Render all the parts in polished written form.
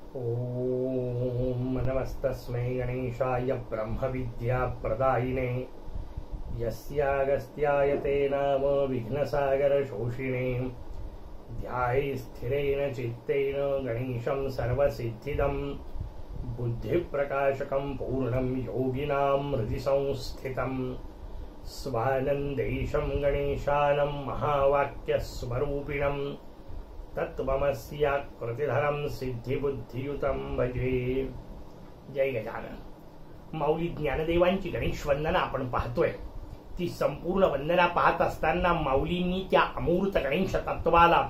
ओम नमस्तस्मै गणेशाय ब्रह्मविद्याप्रदायिने यस्यागस्त्याय ते नाम विघ्नसागरशोषिणे ध्याये स्थिरेण चित्तेन गणेशं सर्वसिद्धिदं बुद्धिप्रकाशकं पूर्णं योगिनां हृदि संस्थितं स्वानन्देशं गणेशानं महावाक्यस्वरूपिणं तत्त्वमस्याकृतिधरं सिद्धिबुद्धियुतं भजे। जय गजानन। माऊली ज्ञानदेवांची गणेश वंदना आपण पाहतोय। ती संपूर्ण वंदना पाहत असताना माऊलींनी त्या अमूर्त गणेश तत्वाला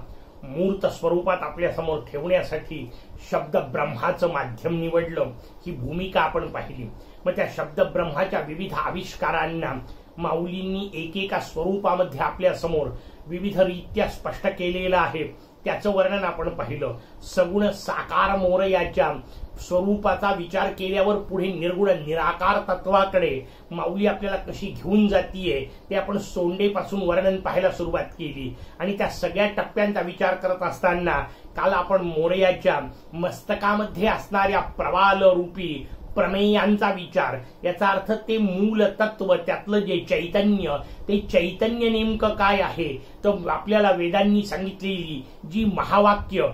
मूर्त स्वरूपात आपल्या समोर ठेवण्यासाठी शब्द ब्रह्माचं माध्यम निवडलं। ही भूमिका आपण पाहिली। मग त्या शब्द ब्रह्माच्या विविध आविष्कारांना माऊलींनी एकेका स्वरूपामध्ये आपल्या समोर विविध रीत्या स्पष्ट केलेलं आहे। त्याचं वर्णन आपण पाहिलं। सगुण साकार मोरयाच्या स्वरूपाचा विचार केल्यावर पुढे निर्गुण निराकार तत्वाकडे माऊली आपल्याला कशी घेऊन जातीये ते आपण सोंडेपासून वर्णन पाहायला सुरुवात केली। आणि त्या सगळ्या टप्प्यांचा विचार करत असताना काल आपण मोरयाच्या मस्तकामध्ये असणाऱ्या प्रवाल रूपी प्रमेयांचा विचार, याचा अर्थ ते मूल तत्व, त्यातलं जे चैतन्य, ते चैतन्य नेमकं काय आहे तर आपल्याला वेदांनी सांगितलेली जी महावाक्य,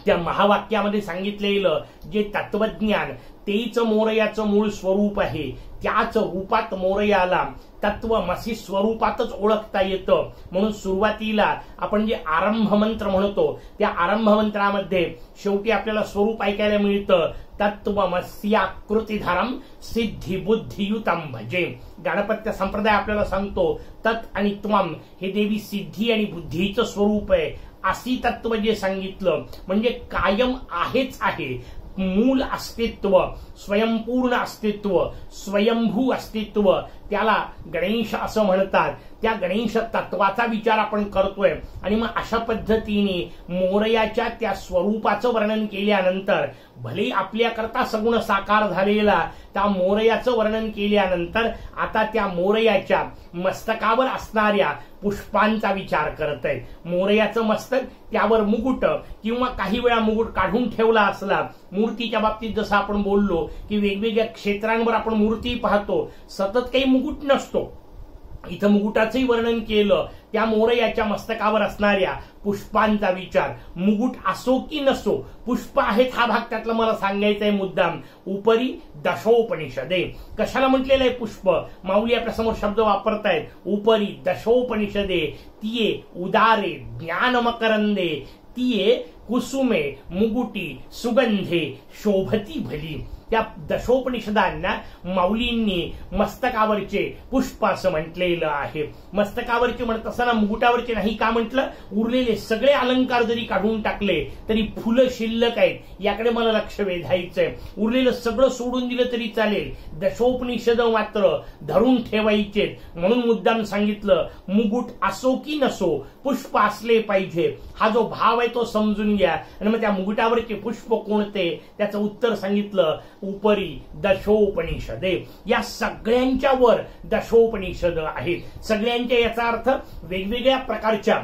त्या महावाक्यामध्ये सांगितलेलं जे तत्वज्ञान तेच मोरयाचं मूळ स्वरूप आहे। त्याच रूपात मोरयाला तत्वमसी स्वरूपातच ओळखता येतं। म्हणून सुरुवातीला आपण जे आरंभ मंत्र म्हणतो त्या आरंभ मंत्रामध्ये शेवटी आपल्याला स्वरूप ऐकायला मिळतं, तत्वमस्याकृतिधरं सिद्धिबुद्धियुतं भजे। गणपत्य संप्रदाय आपल्याला सांगतो तत् आणि त्वम हे देवी सिद्धी आणि बुद्धीचं स्वरूप आहे। अशी तत्व जे सांगितलं म्हणजे कायम आहेच आहे, मूल अस्तित्व, स्वयंपूर्ण अस्तित्व, स्वयंभू अस्तित्व, त्याला गणेश असं म्हणतात। त्या गणेश तत्वाचा विचार आपण करतोय। आणि मग अशा पद्धतीने मोरयाच्या त्या स्वरूपाचं वर्णन केल्यानंतर भले आपल्याकरता सगुण साकार झालेला त्या मोरयाचं वर्णन केल्यानंतर आता त्या मोरयाच्या मस्तकावर असणाऱ्या पुष्पांचा विचार करत आहे। मोरयाचं मस्तक, त्यावर मुकुट किंवा काही वेळा मुकुट काढून ठेवला असला। मूर्तीच्या बाबतीत जसं आपण बोललो की वेगवेगळ्या क्षेत्रांवर आपण मूर्ती पाहतो, सतत काही मुकुट नसतो। इथं मुकुटाचंही वर्णन केलं। त्या मोरयाच्या मस्तकावर असणाऱ्या पुष्पांचा विचार, मुकुट असो की नसो पुष्प आहेत हा भाग त्यातला मला सांगायचा आहे मुद्दाम। उपरी दशोपनिषदे कशाला म्हटलेलं आहे पुष्प? माऊली आपल्या समोर शब्द वापरतायत। उपरी दशोपनिषदे तिये उदारे ज्ञानमकरंदे तिये कुसुमे मुकुटी सुगंधे शोभती भली। त्या दशोपनिषदांना माऊलींनी मस्तकावरचे पुष्प असं म्हटलेलं आहे। मस्तकावरचे म्हणत असताना मुकुटावरचे नाही का म्हटलं? उरलेले सगळे अलंकार जरी काढून टाकले तरी फुलं शिल्लक आहेत, याकडे मला लक्ष वेधायचंय। उरलेलं सगळं सोडून दिलं तरी चालेल, दशोपनिषद मात्र धरून ठेवायचे। म्हणून मुद्दाम सांगितलं मुकुट असो की नसो पुष्प असले पाहिजे, हा जो भाव आहे तो समजून घ्या। आणि मग त्या मुकुटावरचे पुष्प कोणते त्याचं उत्तर सांगितलं, उपरी दशोपनिषदे। या सगळ्यांच्या वर दशोपनिषद आहेत। सगळ्यांच्या याचा अर्थ वेगवेगळ्या प्रकारच्या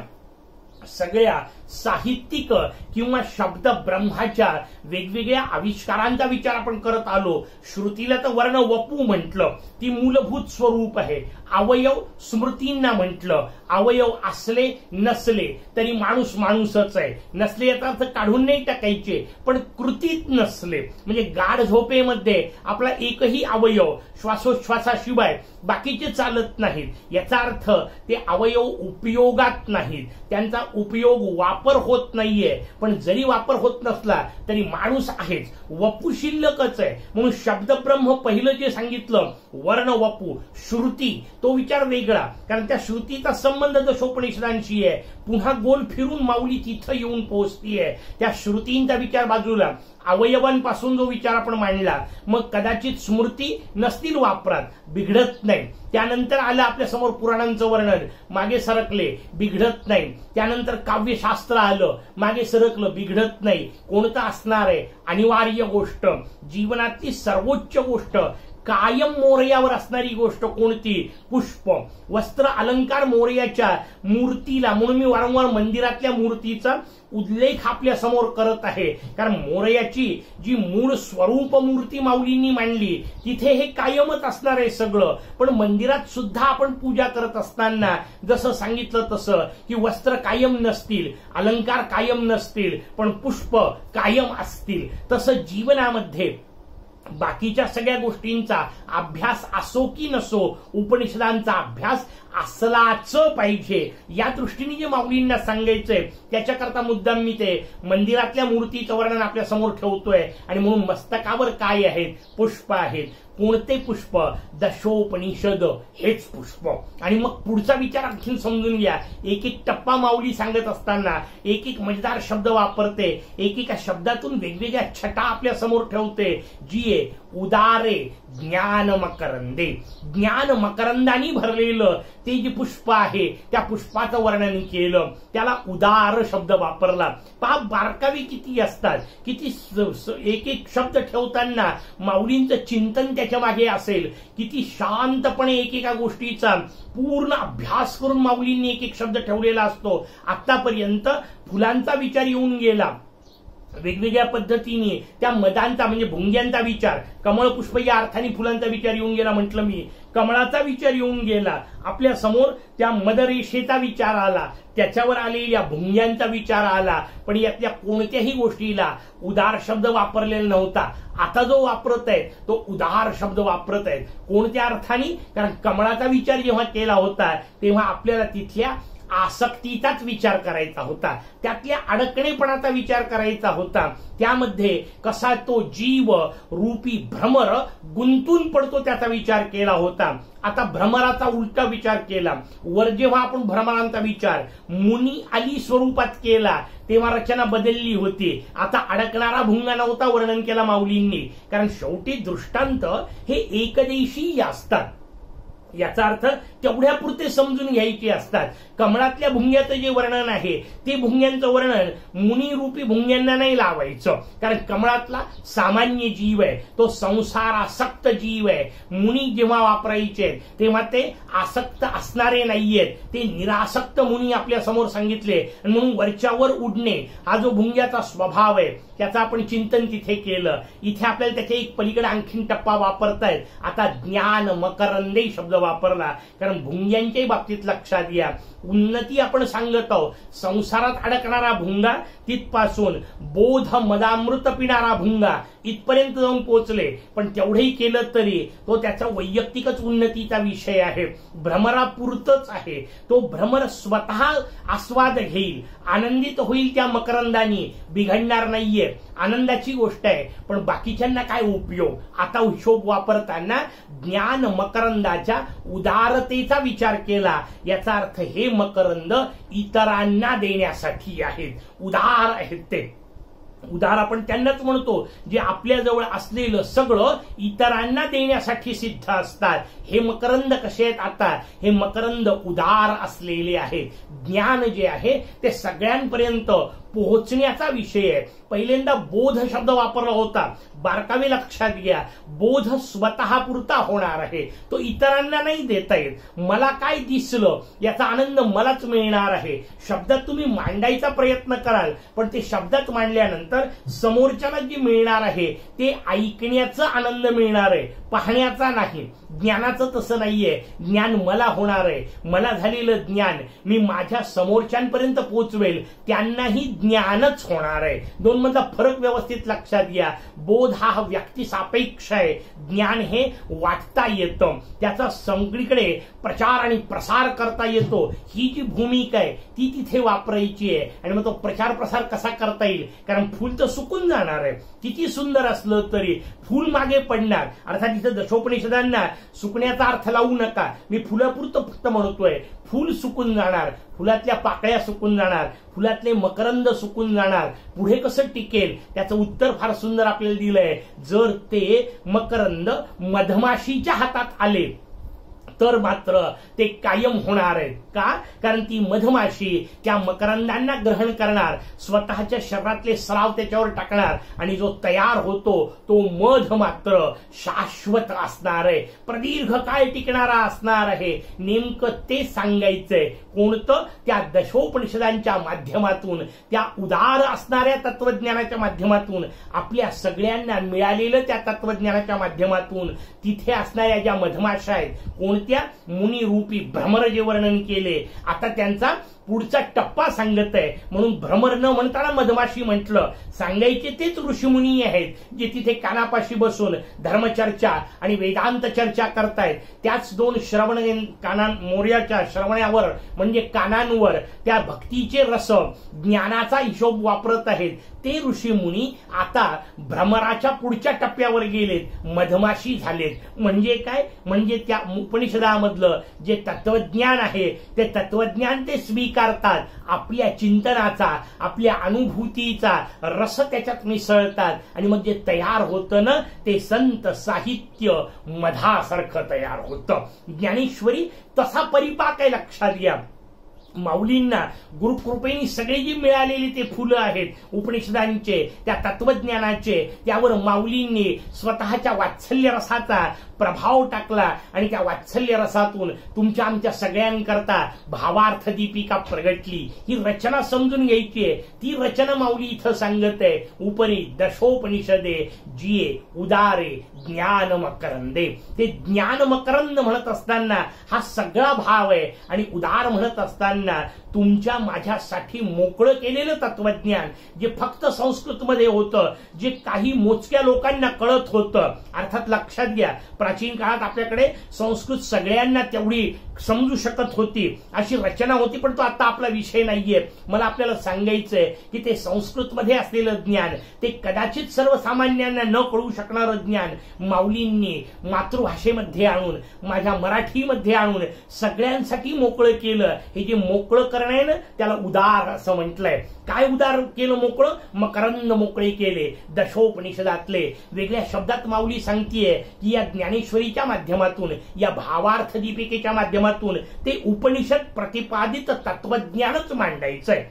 सगळ्या साहित्यिक किंवा शब्द ब्रह्माच्या वेगवेगळ्या आविष्कारांचा विचार आपण करत आलो। श्रुतीला तर वर्ण वपू म्हटलं, ती मूलभूत स्वरूप आहे। अवयव स्मृतींना म्हटलं, अवयव असले नसले तरी माणूस माणूसच आहे। नसले याचा अर्थ काढून नाही टाकायचे, पण कृतीत नसले म्हणजे गाढ झोपेमध्ये आपला एकही अवयव श्वासोच्छ्वासाशिवाय बाकीचे चालत नाहीत। याचा अर्थ ते अवयव उपयोगात नाहीत, त्यांचा उपयोग वापर होत नाहीये। पण जरी वापर होत नसला तरी माणूस आहेच, वपू शिल्लकच आहे। म्हणून शब्द ब्रह्म पहिलं जे सांगितलं वर्ण वपू श्रुती, तो विचार वेगळा, कारण त्या श्रुतीचा संबंध दशोपनिषदांशी आहे। पुन्हा गोल फिरून माऊली तिथं येऊन पोहोचतीये। त्या श्रुतींचा विचार बाजूला, अवयवांपासून जो विचार आपण मांडला, मग कदाचित स्मृती नसतील वापरात, बिघडत नाही। त्यानंतर आलं आपल्या समोर पुराणांचं वर्णन, मागे सरकले, बिघडत नाही। त्यानंतर काव्यशास्त्र आलं, मागे सरकलं, बिघडत नाही। कोणतं असणार आहे? अनिवार्य गोष्ट, जीवनातली सर्वोच्च गोष्ट कायम मोरयावर असणारी गोष्ट कोणती? पुष्प. वस्त्र अलंकार मोरयाच्या मूर्तीला, म्हणून मी वारंवार मंदिरातल्या मूर्तीचा उल्लेख आपल्या समोर करत आहे, कारण मोरयाची जी मूळ स्वरूप मूर्ती माऊलींनी मांडली तिथे हे कायमच असणार आहे सगळं. पण मंदिरात सुद्धा आपण पूजा करत असताना जसं सांगितलं तसं की वस्त्र कायम नसतील, अलंकार कायम नसतील, पण पुष्प कायम असतील, तसं जीवनामध्ये बाकीच्या सगळ्या गोष्टींचा अभ्यास असो की नसो, उपनिषदांचा अभ्यास असलाच पाहिजे. या दृष्टीने जे माऊलींना सांगायचंय त्याच्याकरता मुद्दाम मी ते मंदिरातल्या मूर्तीचं वर्णन आपल्या समोर ठेवतोय. आणि म्हणून मस्तकावर काय आहेत? पुष्प आहेत. कोणते पुष्प? दशोपनिषद हेच पुष्प. आणि मग पुढचा विचार आणखीन समजून घ्या. एक एक टप्पा माऊली सांगत असताना एक एक मजेदार शब्द वापरते, एकेका शब्दातून वेगवेगळ्या छटा आपल्या समोर ठेवते. जी आहे उदारे ज्ञान मकरंदे, ज्ञान मकरंदानी भरलेलं ते जे पुष्प आहे त्या पुष्पाचं वर्णन केलं, त्याला उदार शब्द वापरला. पहा बारकावे किती असतात, किती एक एक शब्द ठेवताना माऊलींचं चिंतन त्याच्या मागे असेल, किती शांतपणे एकेका गोष्टीचा पूर्ण अभ्यास करून माऊलींनी एक एक शब्द ठेवलेला असतो. आतापर्यंत फुलांचा विचार येऊन गेला, वेगवेगळ्या पद्धतीने त्या मदांचा म्हणजे भुंग्यांचा विचार, कमळ पुष्प या अर्थाने फुलांचा विचार येऊन गेला म्हटलं मी, कमळाचा विचार येऊन गेला, आपल्या समोर त्या मदरेषेचा विचार आला, त्याच्यावर आलेल्या भुंग्यांचा विचार आला. पण यातल्या कोणत्याही गोष्टीला उदार शब्द वापरलेला नव्हता. आता जो वापरत आहेत तो उदार शब्द वापरत आहेत. कोणत्या अर्थाने? कारण कमळाचा विचार जेव्हा केला होता तेव्हा आपल्याला तिथल्या आसक्तीचाच विचार करायचा होता, त्यातल्या अडकणेपणाचा विचार करायचा होता. त्यामध्ये कसा तो जीव रूपी भ्रमर गुंतून पडतो त्याचा विचार केला होता. आता भ्रमराचा उलटा विचार केला. वर जेव्हा आपण भ्रमरांचा विचार मुनी आली स्वरूपात केला तेव्हा रचना बदलली होती. आता अडकणारा भुंगा नव्हता वर्णन केला माऊलींनी, कारण शेवटी दृष्टांत हे एकदेशीय असतात. याचा अर्थ तेवढ्या पुरते समजून घ्यायचे असतात. कमळातल्या भुंग्याचं जे वर्णन आहे ते भुंग्यांचं वर्णन मुनिरूपी भुंग्यांना नाही लावायचं, कारण कमळातला सामान्य जीव आहे, तो संसारासक्त जीव आहे. मुनी जेव्हा वापरायचे तेव्हा ते आसक्त असणारे नाहीयेत, ते निरासक्त मुनी आपल्या समोर सांगितले. आणि म्हणून वरच्यावर उडणे हा जो भुंग्याचा स्वभाव आहे त्याचं आपण चिंतन तिथे केलं. इथे आपल्याला त्याच्या एक पलीकडे आणखीन टप्पा वापरतायत. आता ज्ञान मकरंदे शब्द वापरला, कारण भुंग्यांच्याही बाबतीत लक्षात घ्या, उन्नती आपण सांगत आहोत. संसारात अडकणारा भुंगा तिथपासून बोध मदामृत पिणारा भुंगा इथपर्यंत जाऊन पोहोचले, पण तेवढेही केलं तरी तो त्याचा वैयक्तिकच उन्नतीचा विषय आहे, भ्रमरापुरतच आहे. तो भ्रमर स्वतः आस्वाद घेईल, आनंदित होईल त्या मकरंदानी, बिघडणार नाहीये, आनंदाची गोष्ट आहे. पण बाकीच्यांना काय उपयोग? आता हिशोब वापरताना ज्ञान मकरंदाच्या उदारतेचा विचार केला. याचा अर्थ हे मकरंद इतरांना देण्यासाठी आहेत, उदार आहेत. ते उदार आपण त्यांनाच म्हणतो जे आपल्या जवळ असलेलं सगळं इतरांना देण्यासाठी सिद्ध असतात. हे मकरंद कसे आहेत? आता हे मकरंद उदार असलेले आहेत. ज्ञान जे आहे ते सगळ्यांपर्यंत पोहोचण्याचा विषय आहे. पहिल्यांदा बोध शब्द वापरला होता, बारकावे लक्षात घ्या. बोध स्वतः पुरता होणार आहे, तो इतरांना नाही देता येत. मला काय दिसलं याचा आनंद मलाच मिळणार आहे. शब्दात तुम्ही मांडायचा प्रयत्न कराल, पण ते शब्दात मांडल्यानंतर समोरच्याला जे मिळणार आहे ते ऐकण्याचा आनंद मिळणार आहे, पाहण्याचा नाही. ज्ञानाचं तसं नाहीये. ज्ञान मला होणार आहे, मला झालेलं ज्ञान मी माझ्या समोरच्यांपर्यंत पोहोचवेल, त्यांनाही ज्ञानच होणार आहे. दोन मधला फरक व्यवस्थित लक्षात घ्या. बोध हा व्यक्ती सापेक्ष आहे, ज्ञान हे वाटता येतं, त्याचा सगळीकडे प्रचार आणि प्रसार करता येतो. ही जी भूमिका आहे ती तिथे वापरायची आहे. आणि मग तो प्रचार प्रसार कसा करता येईल? कारण फुल तर सुकून जाणार आहे, किती सुंदर असलं तरी फुल मागे पडणार. अर्थात इथं दशोपनिषदांना सुकण्याचा अर्थ लावू नका, मी फुलापुरतं फक्त म्हणतोय. फुल सुकून जाणार, फुलातल्या पाकळ्या सुकून जाणार, फुलातले मकरंद सुकून जाणार. पुढे कसं टिकेल त्याचं उत्तर फार सुंदर आपल्याला दिलंय. जर ते मकरंद मधमाशीच्या हातात आले तर मात्र ते कायम होणार आहेत. का? कारण ती मधमाशी त्या मकरंदांना ग्रहण करणार, स्वतःच्या शरीरातले स्राव त्याच्यावर टाकणार आणि जो तयार होतो तो मध मात्र शाश्वत असणार आहे, प्रदीर्घ काळ टिकणारा असणार आहे. नेमकं ते सांगायचंय. कोणतं? त्या दशोपनिषदांच्या माध्यमातून, त्या उदार असणाऱ्या तत्वज्ञानाच्या माध्यमातून, आपल्या सगळ्यांना मिळालेलं त्या तत्वज्ञानाच्या माध्यमातून. तिथे असणाऱ्या ज्या मधमाशा आहेत, कोणत्या? मुनिरूपी भ्रमर जे वर्णन केले, आता त्यांचा पुढचा टप्पा सांगत आहे. म्हणून भ्रमर न म्हणताना मधमाशी म्हटलं. सांगायचे तेच ऋषीमुनी आहेत जे तिथे कानापाशी बसून धर्मचर्चा आणि वेदांत चर्चा करतायत. त्याच दोन श्रवण मोर्याच्या श्रवणावर म्हणजे कानांवर त्या भक्तीचे रस, ज्ञानाचा हिशोब वापरत आहेत. ते ऋषीमुनी आता भ्रमराच्या पुढच्या टप्प्यावर गेलेत, मधमाशी झालेत. म्हणजे काय? म्हणजे त्या उपनिषदामधलं जे तत्वज्ञान आहे ते तत्वज्ञान ते स्वीकारतात, आपल्या चिंतनाचा, आपल्या अनुभूतीचा रस त्याच्यात मिसळतात आणि मग जे तयार होतं ना ते संत साहित्य मधासारखं तयार होतं. ज्ञानेश्वरी तसा परिपाक आहे. लक्षात घ्या, माऊलींना गुरुकृपेने सगळे जी मिळालेली ते फुलं आहेत उपनिषदांचे, त्या तत्वज्ञानाचे, त्यावर माऊलींनी स्वतःच्या वात्सल्य रसाचा प्रभाव टाकला आणि त्या वात्सल्य रसातून तुमच्या आमच्या सगळ्यांकरता भावार्थ दीपिका प्रगटली. ही रचना समजून घ्यायची आहे. ती रचना माऊली इथं सांगत आहे. उपरी दशोपनिषदे जिये उदारे ज्ञान मकरंदे. ते ज्ञान मकरंद म्हणत असताना हा सगळा भाव आहे आणि उदार म्हणत असताना तुमच्या माझ्यासाठी मोकळं केलेलं तत्वज्ञान जे फक्त संस्कृतमध्ये होतं, जे काही मोजक्या लोकांना कळत होतं. अर्थात लक्षात घ्या, प्राचीन काळात आपल्याकडे संस्कृत सगळ्यांना तेवढी समजू शकत होती अशी रचना होती, पण तो आता आपला विषय नाहीये. मला आपल्याला सांगायचंय की ते संस्कृतमध्ये असलेलं ज्ञान, ते कदाचित सर्वसामान्यांना न कळू शकणारं ज्ञान माऊलींनी मातृभाषेमध्ये आणून, माझ्या मराठीमध्ये आणून सगळ्यांसाठी मोकळं केलं. हे जे मोकळं करणं आहे ना त्याला उदार असं म्हटलंय. काय उदार केलं? मोकळं, मकरंद मोकळे केले. दशोपनिषदातले वेगळ्या शब्दात माऊली सांगतीये की या ज्ञानेश्वरीच्या माध्यमातून, या भावार्थ दीपिकेच्या माध्यमातून ते उपनिषद प्रतिपादित तत्वज्ञानच मांडायचंय.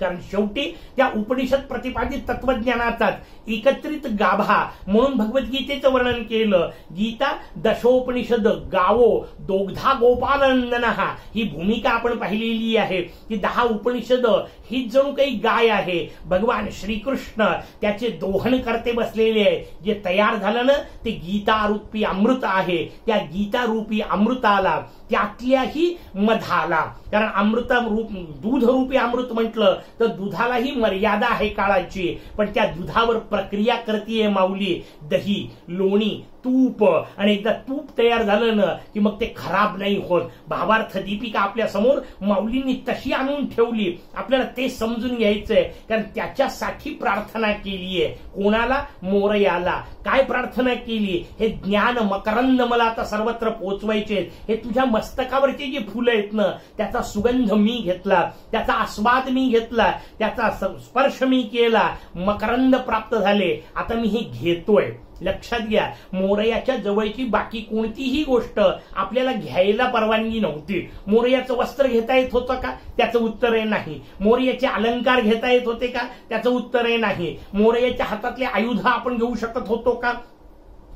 कारण शेवटी त्या उपनिषद प्रतिपादित तत्वज्ञानाचाच एकत्रित गाभा म्हणून भगवद्गीतेचं वर्णन केलं. गीता दशोपनिषद गावो दोग्धा गोपालनंदनहा, ही भूमिका आपण पाहिलेली आहे की 10 उपनिषद ही जणू काही गाय आहे. भगवान श्रीकृष्ण त्याचे दोहन करते बसलेले आहे. जे तयार झालं ना ते गीता रूपी अमृत आहे. त्या गीता रूपी अमृताला, त्यातल्याही मधाला, कारण अमृत रूप दूध रूपी अमृत म्हटलं तर दुधालाही मर्यादा आहे काळाची, पण त्या दुधावर प्रक्रिया करतीये माऊली. दही, लोणी, तूप, आणि एकदा तूप तयार झालं ना की मग ते खराब नाही होत. भावार्थ दीपिका आपल्या समोर माऊलींनी तशी आणून ठेवली. आपल्याला ते समजून घ्यायचंय, कारण त्याच्यासाठी प्रार्थना केलीये. कोणाला? मोरयाला. काय प्रार्थना केली? हे ज्ञान मकरंद मला आता सर्वत्र पोचवायचे. हे तुझ्या मस्तकावरचे जे फुलं आहेत ना त्याचा सुगंध मी घेतला, त्याचा आस्वाद मी घेतला, त्याचा स्पर्श मी केला, मकरंद प्राप्त झाले. आता मी हे घेतोय. लक्षात घ्या, मोरयाच्या जवळची बाकी कोणतीही गोष्ट आपल्याला घ्यायला परवानगी नव्हती. मोरयाचं वस्त्र घेता येत होतं का? त्याचं उत्तर आहे नाही. मोरयाचे अलंकार घेता येत होते का? त्याचं उत्तर आहे नाही. मोरयाच्या हातातले आयुध आपण घेऊ शकत होतो का?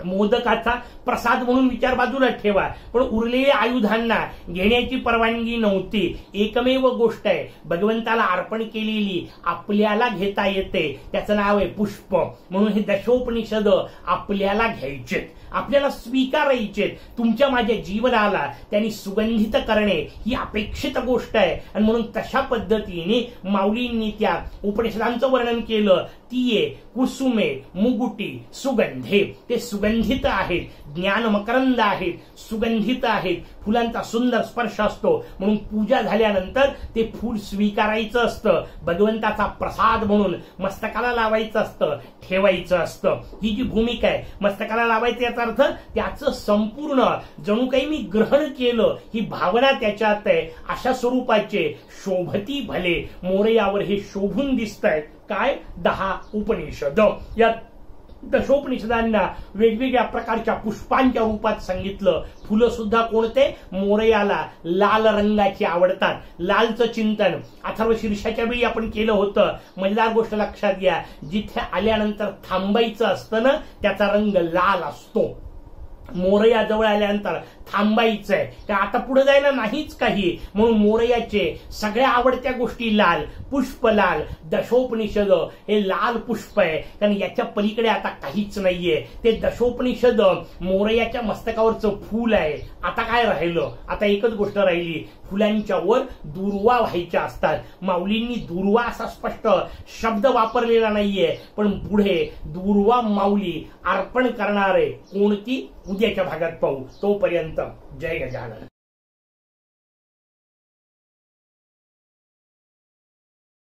मोदकाचा प्रसाद म्हणून विचार बाजूला ठेवा, पण उरलेल्या आयुधांना घेण्याची परवानगी नव्हती. एकमेव गोष्ट आहे भगवंताला अर्पण केलेली आपल्याला घेता येते, त्याचं नाव आहे पुष्प. म्हणून हे दशोपनिषद आपल्याला घ्यायचे, आपल्याला स्वीकारायचे. तुमच्या माझ्या जीवनाला त्यांनी सुगंधित करणे ही अपेक्षित गोष्ट आहे. आणि म्हणून तशा पद्धतीने माऊलींनी त्या उपनिषदांचं वर्णन केलं. तिये कुसुमे मुगुटी सुगंधे, ते सुगंधित आहेत, ज्ञान मकरंद आहेत, सुगंधित आहेत. फुलांचा सुंदर स्पर्श असतो, म्हणून पूजा झाल्यानंतर ते फूल स्वीकारायचं असतं, भगवंताचा प्रसाद म्हणून मस्तकाला लावायचं असतं, ठेवायचं असतं. ही जी भूमिका आहे, मस्तकाला लावायचं याचा अर्थ त्याचं संपूर्ण जणू काही मी ग्रहण केलं ही भावना त्याच्यात आहे. अशा स्वरूपाचे शोभती भले मोरयावर हे शोभून दिसत आहेत. काय? 10 उपनिषद. या दशोपनिषदांना वेगवेगळ्या प्रकारच्या पुष्पांच्या रूपात सांगितलं. फुलं सुद्धा कोणते? मोरयाला लाल रंगाची आवडतात. लालचं चिंतन अथर्व शीर्षाच्या वेळी आपण केलं होतं. मजेदार गोष्ट लक्षात घ्या, जिथे आल्यानंतर थांबायचं असतं ना त्याचा रंग लाल असतो. मोरया जवळ आल्यानंतर थांबायचंय, तर आता पुढे जायला नाहीच काही, म्हणून मोरयाचे सगळ्या आवडत्या गोष्टी लाल, पुष्प लाल. दशोपनिषद हे लाल पुष्प आहे, कारण याच्या पलीकडे आता काहीच नाहीये. ते दशोपनिषद मोरयाच्या मस्तकावरचं फूल आहे. आता काय राहिलं? आता एकच गोष्ट राहिली, फुलांच्या वर दुर्वा व्हायच्या असतात. माऊलींनी दुर्वा असा स्पष्ट शब्द वापरलेला नाहीये, पण पुढे दुर्वा माऊली अर्पण करणारे कोणती उद्याच्या भागात पाहू. तोपर्यंत जय गजानन.